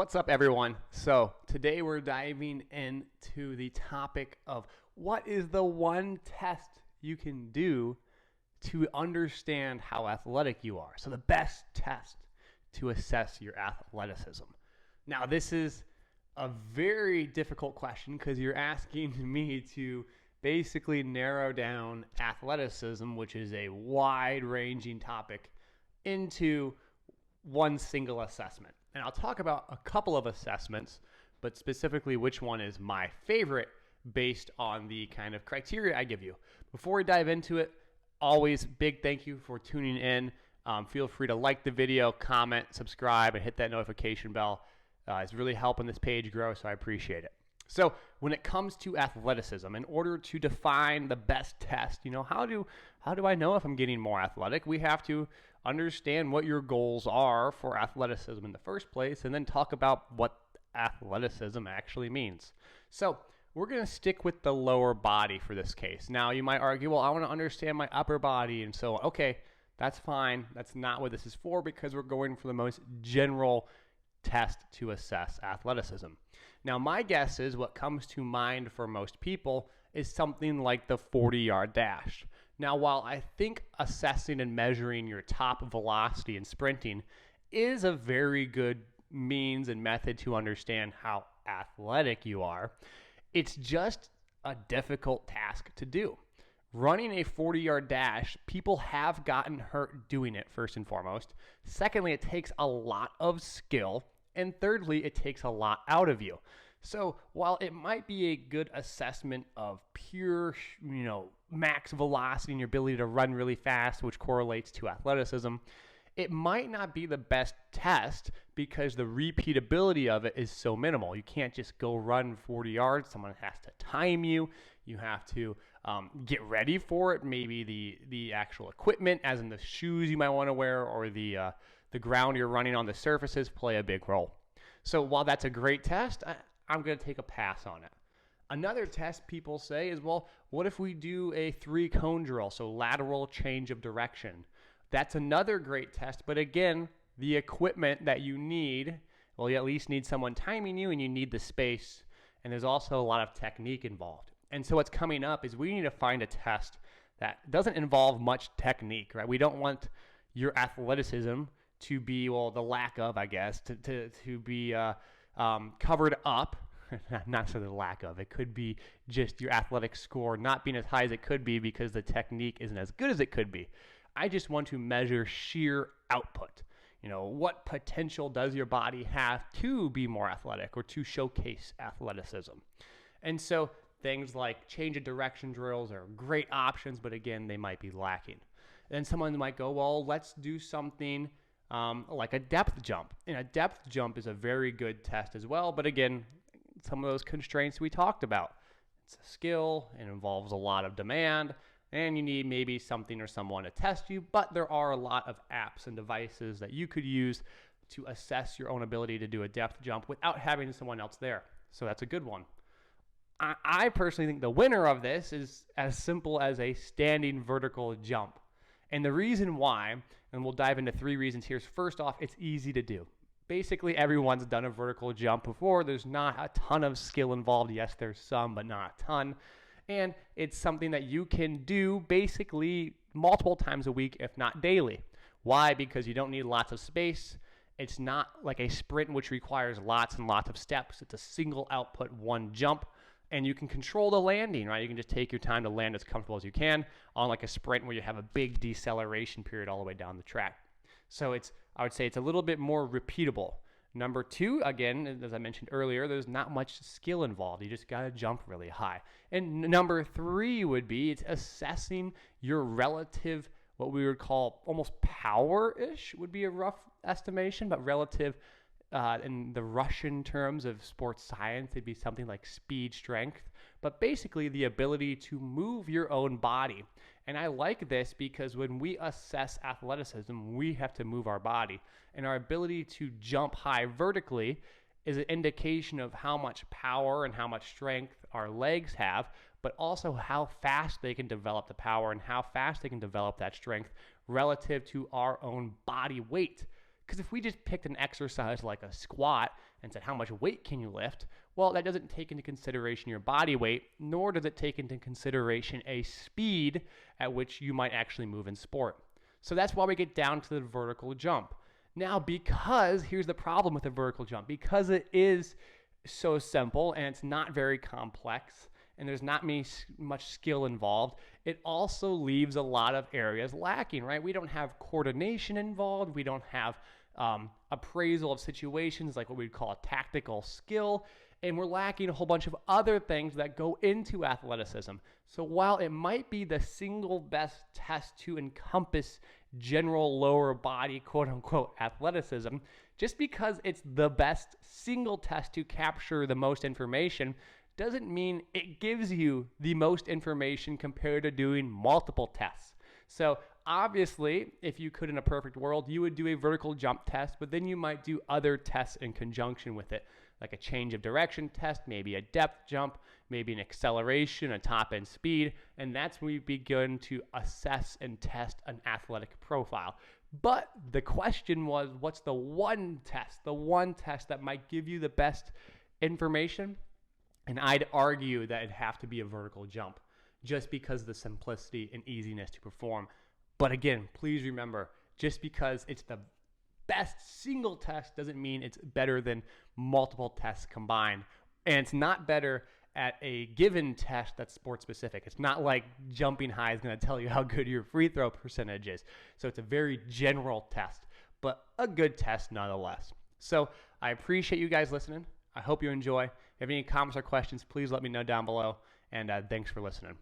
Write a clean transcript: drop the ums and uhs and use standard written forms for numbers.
What's up, everyone? So today we're diving into the topic of what is the one test you can do to understand how athletic you are. So the best test to assess your athleticism. Now, this is a very difficult question because you're asking me to basically narrow down athleticism, which is a wide-ranging topic, into one single assessment. And I'll talk about a couple of assessments, but specifically which one is my favorite based on the kind of criteria I give you. Before we dive into it, always big thank you for tuning in. Feel free to like the video, comment, subscribe, and hit that notification bell. It's really helping this page grow, so I appreciate it. So when it comes to athleticism, in order to define the best test, how do I know if I'm getting more athletic? We have to understand what your goals are for athleticism in the first place, and then talk about what athleticism actually means. So we're going to stick with the lower body for this case. Now, you might argue, well, I want to understand my upper body, and so, okay, that's fine. That's not what this is for, because we're going for the most general test to assess athleticism. Now, my guess is what comes to mind for most people is something like the 40-yard dash. Now, while I think assessing and measuring your top velocity in sprinting is a very good means and method to understand how athletic you are, it's just a difficult task to do. Running a 40-yard dash, people have gotten hurt doing it, first and foremost. Secondly, it takes a lot of skill. And thirdly, it takes a lot out of you. So while it might be a good assessment of pure, max velocity and your ability to run really fast, which correlates to athleticism, it might not be the best test because the repeatability of it is so minimal. You can't just go run 40 yards. Someone has to time you. You have to get ready for it. Maybe the actual equipment, as in the shoes you might want to wear, or the ground you're running on, the surfaces, play a big role. So while that's a great test, I'm going to take a pass on it. Another test people say is, well, what if we do a 3-cone drill, so lateral change of direction? That's another great test, but again, the equipment that you need, well, you at least need someone timing you, and you need the space, and there's also a lot of technique involved. And so what's coming up is we need to find a test that doesn't involve much technique, right? We don't want your athleticism to be, well, the lack of, I guess, to be covered up. Not necessarily the lack of. It could be just your athletic score not being as high as it could be because the technique isn't as good as it could be. I just want to measure sheer output. What potential does your body have to be more athletic or to showcase athleticism? And so things like change of direction drills are great options, but again, they might be lacking. Then someone might go, well, let's do something like a depth jump. And a depth jump is a very good test as well, but again, some of those constraints we talked about. It's a skill, it involves a lot of demand, and you need maybe something or someone to test you, but there are a lot of apps and devices that you could use to assess your own ability to do a depth jump without having someone else there. So that's a good one. I personally think the winner of this is as simple as a standing vertical jump. And the reason why, and we'll dive into 3 reasons here, is first off, it's easy to do. Basically, everyone's done a vertical jump before. There's not a ton of skill involved. Yes, there's some, but not a ton. And it's something that you can do basically multiple times a week, if not daily. Why? Because you don't need lots of space. It's not like a sprint, which requires lots and lots of steps. It's a single output, one jump. And you can control the landing, right? You can just take your time to land as comfortable as you can on like a sprint where you have a big deceleration period all the way down the track. So I would say it's a little bit more repeatable. Number 2, again, as I mentioned earlier, there's not much skill involved. You just got to jump really high. And number 3 would be it's assessing your relative, what we would call almost power-ish would be a rough estimation, but relative in the Russian terms of sports science, it'd be something like speed strength, but basically the ability to move your own body. And I like this because when we assess athleticism, we have to move our body. And our ability to jump high vertically is an indication of how much power and how much strength our legs have, but also how fast they can develop the power and how fast they can develop that strength relative to our own body weight. Because if we just picked an exercise like a squat and said, how much weight can you lift? Well, that doesn't take into consideration your body weight, nor does it take into consideration a speed at which you might actually move in sport. So that's why we get down to the vertical jump. Now, because here's the problem with the vertical jump, because it is so simple and it's not very complex and there's not much skill involved, it also leaves a lot of areas lacking, right? We don't have coordination involved. We don't have appraisal of situations, like what we'd call a tactical skill. And we're lacking a whole bunch of other things that go into athleticism. So while it might be the single best test to encompass general lower body, quote unquote, athleticism, just because it's the best single test to capture the most information doesn't mean it gives you the most information compared to doing multiple tests. So obviously, if you could in a perfect world, you would do a vertical jump test, but then you might do other tests in conjunction with it, like a change of direction test, maybe a depth jump, maybe an acceleration, a top end speed, and that's when we begin to assess and test an athletic profile. But the question was, what's the one test that might give you the best information? And I'd argue that it'd have to be a vertical jump, just because of the simplicity and easiness to perform. But again, please remember, just because it's the best single test doesn't mean it's better than multiple tests combined. And it's not better at a given test that's sport specific. It's not like jumping high is going to tell you how good your free throw percentage is. So it's a very general test, but a good test nonetheless. So I appreciate you guys listening. I hope you enjoy. If you have any comments or questions, please let me know down below. And thanks for listening.